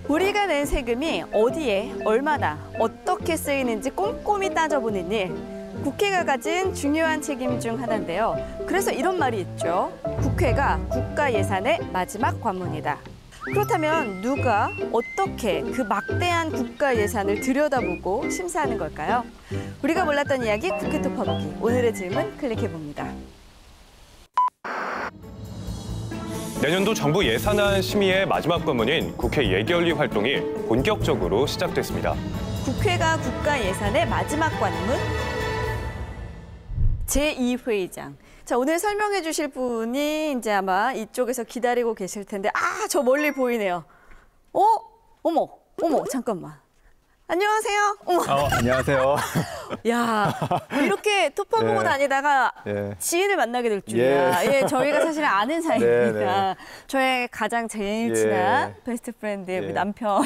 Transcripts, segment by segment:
우리가 낸 세금이 어디에, 얼마나, 어떻게 쓰이는지 꼼꼼히 따져보는 일. 국회가 가진 중요한 책임 중 하나인데요. 그래서 이런 말이 있죠. 국회가 국가 예산의 마지막 관문이다. 그렇다면 누가 어떻게 그 막대한 국가 예산을 들여다보고 심사하는 걸까요? 우리가 몰랐던 이야기 국회 톡파보기. 오늘의 질문 클릭해봅니다. 내년도 정부 예산안 심의의 마지막 관문인 국회 예결위 활동이 본격적으로 시작됐습니다. 국회가 국가 예산의 마지막 관문 제2회의장. 자, 오늘 설명해 주실 분이 이제 아마 이쪽에서 기다리고 계실 텐데, 저 멀리 보이네요. 어머, 잠깐만. 안녕하세요. 어머. 안녕하세요. 야, 이렇게 톡파 보고 다니다가 지인을 만나게 될 줄이야. 예, 저희가 사실 아는 사이입니다. 저의 가장 제일 친한 베스트 프렌드의 우리 남편.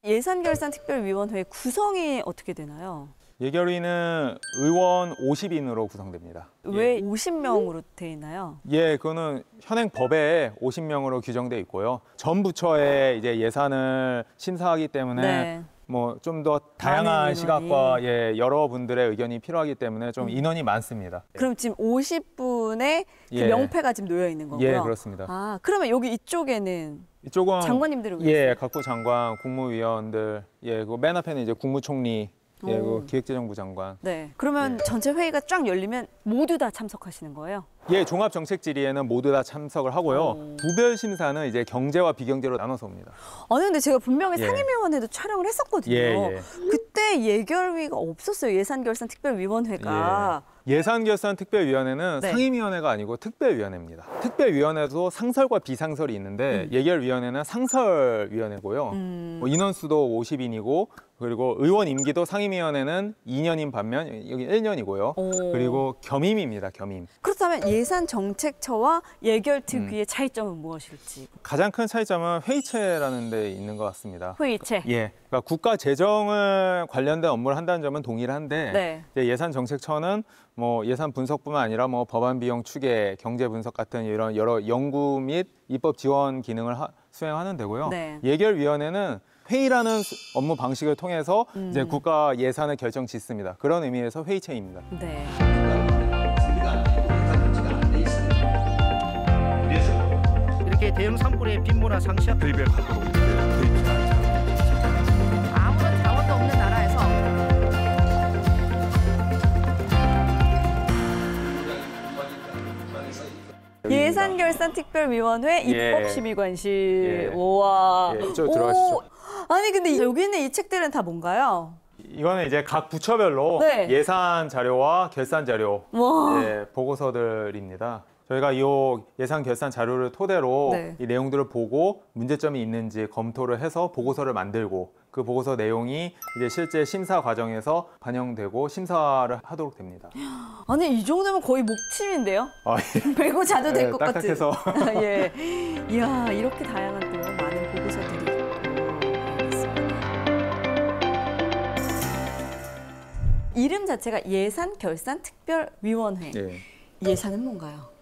예산결산특별위원회 구성이 어떻게 되나요? 예결위는 의원 50인으로 구성됩니다. 왜 50명으로 돼 있나요? 그거는 현행 법에 50명으로 규정돼 있고요. 전 부처에 이제 예산을 심사하기 때문에 뭐 좀 더 다양한 시각과 여러분들의 의견이 필요하기 때문에 좀 인원이 많습니다. 그럼 지금 50분의 그 명패가 지금 놓여 있는 거고요? 예, 그렇습니다. 그러면 여기 이쪽에는 이쪽은 장관님들을 위해서? 각부 장관, 국무위원들, 그 맨 앞에는 이제 국무총리, 그 기획재정부 장관. 네. 그러면 전체 회의가 쫙 열리면 모두 다 참석하시는 거예요? 종합정책질의에는 모두 다 참석을 하고요. 부별 심사는 이제 경제와 비경제로 나눠서 옵니다. 아니 근데 제가 분명히 상임위원회도 촬영을 했었거든요. 그때 예결위가 없었어요. 예산결산특별위원회가. 예산결산특별위원회는 상임위원회가 아니고 특별위원회입니다. 특별위원회도 상설과 비상설이 있는데 예결위원회는 상설위원회고요. 인원수도 50인이고 그리고 의원 임기도 상임위원회는 2년인 반면 여기 1년이고요. 그리고 겸임입니다. 겸임. 그렇다면 예산정책처와 예결특위의 차이점은 무엇일지? 가장 큰 차이점은 회의체라는 데 있는 것 같습니다. 회의체? 그러니까 국가 재정을 관련된 업무를 한다는 점은 동일한데 예산정책처는 뭐 예산 분석뿐만 아니라 뭐 법안 비용 추계, 경제 분석 같은 이런 여러 연구 및 입법 지원 기능을 수행하는 데고요. 예결위원회는 회의라는 업무 방식을 통해서 이제 국가 예산을 결정 짓습니다. 그런 의미에서 회의체입니다. 이렇게 대형 산불의 빈부나 상시와 도입을 갖고 아무런 자원도 없는 나라에서 예산결산특별위원회 입법심의관실. 우와. 이쪽으로 들어가시죠. 아니 근데 여기 있는 이 책들은 다 뭔가요? 이거는 이제 각 부처별로 예산 자료와 결산 자료 보고서들입니다. 저희가 이 예산 결산 자료를 토대로 이 내용들을 보고 문제점이 있는지 검토를 해서 보고서를 만들고 그 보고서 내용이 이제 실제 심사 과정에서 반영되고 심사를 하도록 됩니다. 아니 이 정도면 거의 목침인데요? 메고 자도 될 것 같은. 딱딱해서. 이야 이렇게 다양한 또 많은 보고서들이 있고. 이름 자체가 예산결산특별위원회. 예산은 뭔가요?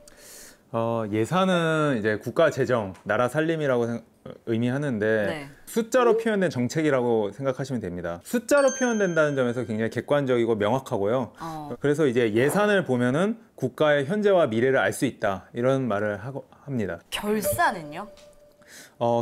예산은 이제 국가 재정, 나라 살림이라고 의미하는데 숫자로 표현된 정책이라고 생각하시면 됩니다. 숫자로 표현된다는 점에서 굉장히 객관적이고 명확하고요. 그래서 이제 예산을 보면은 국가의 현재와 미래를 알 수 있다 이런 말을 합니다. 결산은요?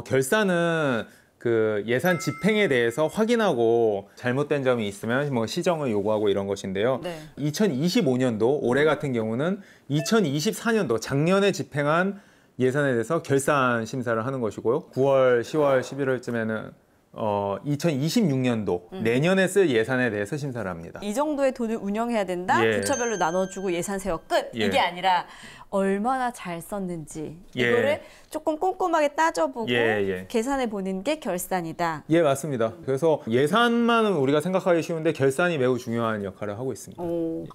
결산은 그 예산 집행에 대해서 확인하고 잘못된 점이 있으면 뭐 시정을 요구하고 이런 것인데요. 2025년도 올해 같은 경우는 2024년도 작년에 집행한 예산에 대해서 결산 심사를 하는 것이고요. 9월, 10월, 11월쯤에는 2026년도 내년에 쓸 예산에 대해서 심사를 합니다. 이 정도의 돈을 운영해야 된다. 부처별로 나눠주고 예산 세워 끝. 이게 아니라 얼마나 잘 썼는지 이거를 조금 꼼꼼하게 따져보고 계산해 보는 게 결산이다. 맞습니다. 그래서 예산만 우리가 생각하기 쉬운데 결산이 매우 중요한 역할을 하고 있습니다.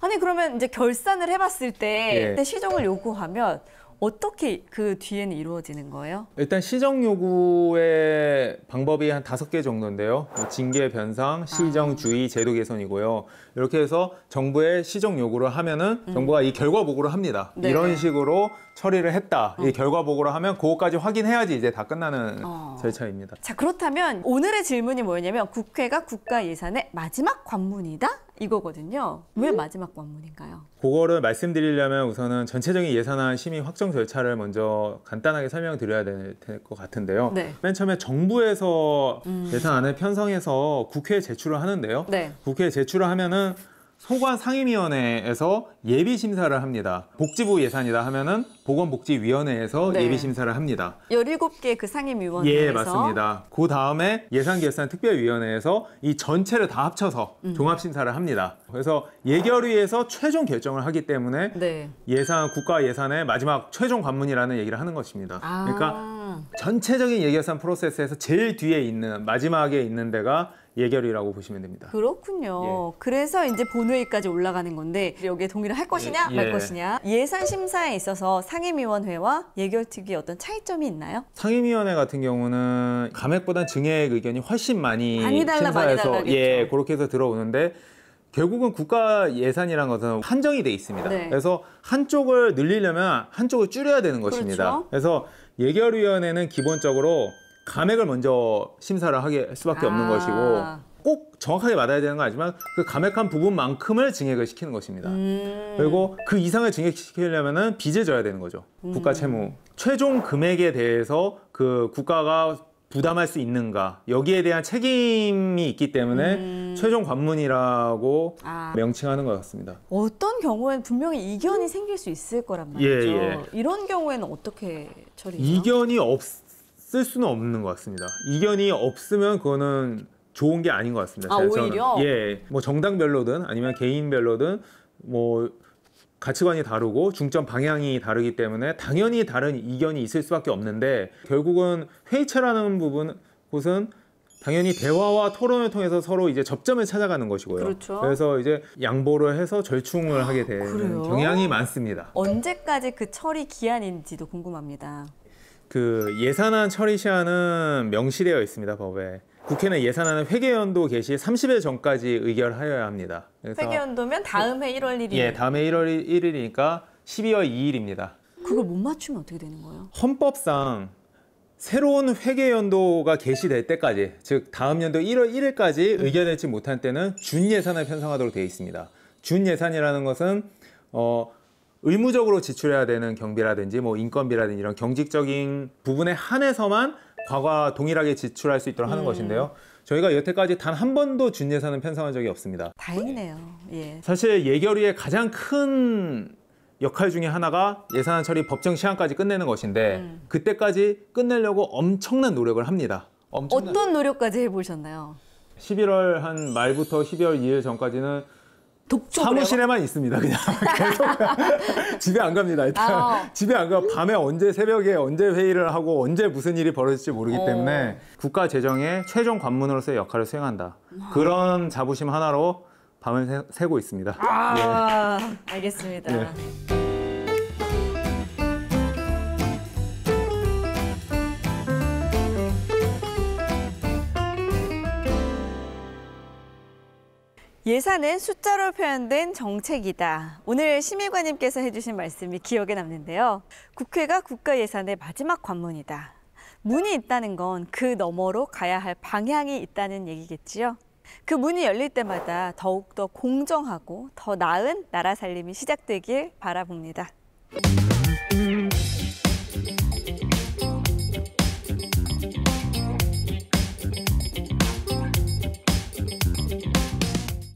아니 그러면 이제 결산을 해봤을 때 시정을 요구하면 어떻게 그 뒤에는 이루어지는 거예요? 일단 시정 요구의 방법이 한 5개 정도인데요. 징계 변상, 시정 주의, 제도 개선이고요. 이렇게 해서 정부에 시정 요구를 하면은 정부가 이 결과 보고를 합니다. 네. 이런 식으로 처리를 했다. 이 결과 보고를 하면 그거까지 확인해야지 이제 다 끝나는 절차입니다. 자, 그렇다면 오늘의 질문이 뭐였냐면 국회가 국가 예산의 마지막 관문이다? 이거거든요. 왜 마지막 관문인가요? 그거를 말씀드리려면 우선은 전체적인 예산안 심의 확정 절차를 먼저 간단하게 설명드려야 될 것 같은데요. 네. 맨 처음에 정부에서 예산안을 편성해서 국회에 제출을 하는데요. 네. 국회에 제출을 하면은 소관 상임위원회에서 예비 심사를 합니다. 복지부 예산이다 하면은 보건복지위원회에서 네. 예비 심사를 합니다. 17개 그 상임위원회에서. 예, 맞습니다. 그 다음에 예산결산특별위원회에서 이 전체를 다 합쳐서 종합심사를 합니다. 그래서 예결위에서 최종 결정을 하기 때문에 네. 국가 예산의 마지막 최종 관문이라는 얘기를 하는 것입니다. 그러니까 전체적인 예결산 프로세스에서 제일 뒤에 있는 마지막에 있는 데가 예결위라고 보시면 됩니다. 그렇군요. 그래서 이제 본회의까지 올라가는 건데 여기에 동의를 할 것이냐 말 것이냐. 예산 심사에 있어서 상임위원회와 예결특위 어떤 차이점이 있나요? 상임위원회 같은 경우는 감액보다 증액 의견이 훨씬 많이 많이 심사해서 달라겠죠. 그렇게 해서 들어오는데 결국은 국가 예산이라는 것은 한정이 돼 있습니다. 네. 그래서 한쪽을 늘리려면 한쪽을 줄여야 되는 것입니다. 그렇죠. 그래서 예결위원회는 기본적으로 감액을 먼저 심사를 할 수밖에 없는 것이고 꼭 정확하게 맞아야 되는 건 아니지만 그 감액한 부분만큼을 증액을 시키는 것입니다. 그리고 그 이상을 증액시키려면 빚을 져야 되는 거죠. 국가 채무. 최종 금액에 대해서 그 국가가 부담할 수 있는가 여기에 대한 책임이 있기 때문에 최종 관문이라고 명칭하는 것 같습니다. 어떤 경우에는 분명히 이견이 생길 수 있을 거란 말이죠. 이런 경우에는 어떻게 처리죠? 이견이 없을 수는 없는 것 같습니다. 이견이 없으면 그거는 좋은 게 아닌 것 같습니다. 오히려? 뭐 정당별로든 아니면 개인별로든 뭐 가치관이 다르고 중점 방향이 다르기 때문에 당연히 다른 이견이 있을 수밖에 없는데 결국은 회의체라는 곳은 당연히 대화와 토론을 통해서 서로 이제 접점을 찾아가는 것이고요. 그렇죠. 그래서 이제 양보를 해서 절충을 하게 되는 그래요? 경향이 많습니다. 언제까지 그 처리 기한인지도 궁금합니다. 그 예산안 처리 시한은 명시되어 있습니다, 법에. 국회는 예산안을 회계연도 개시 30일 전까지 의결하여야 합니다. 그래서 회계연도면 다음 해 1월 1일. 예, 다음해 1월 1일이니까 12월 2일입니다. 그걸 못 맞추면 어떻게 되는 거예요? 헌법상 새로운 회계연도가 개시될 때까지, 즉 다음 연도 1월 1일까지 의결되지 못한 때는 준예산을 편성하도록 되어 있습니다. 준예산이라는 것은 의무적으로 지출해야 되는 경비라든지 뭐 인건비라든지 이런 경직적인 부분에 한해서만 과거와 동일하게 지출할 수 있도록 하는 것인데요. 저희가 여태까지 단 한 번도 준예산은 편성한 적이 없습니다. 다행이네요. 예. 사실 예결위의 가장 큰 역할 중에 하나가 예산안 처리 법정 시한까지 끝내는 것인데 그때까지 끝내려고 엄청난 노력을 합니다. 어떤 노력까지 해보셨나요? 11월 한 말부터 12월 2일 전까지는 사무실에만 있습니다. 그냥 계속 집에 안 갑니다. 일단 집에 안 가. 밤에 언제 새벽에 언제 회의를 하고 언제 무슨 일이 벌어질지 모르기 때문에 국가 재정의 최종 관문으로서의 역할을 수행한다. 그런 자부심 하나로 밤을 새고 있습니다. 알겠습니다. 네. 예산은 숫자로 표현된 정책이다. 오늘 심의관님께서 해주신 말씀이 기억에 남는데요. 국회가 국가 예산의 마지막 관문이다. 문이 있다는 건 그 너머로 가야 할 방향이 있다는 얘기겠지요. 그 문이 열릴 때마다 더욱더 공정하고 더 나은 나라 살림이 시작되길 바라봅니다.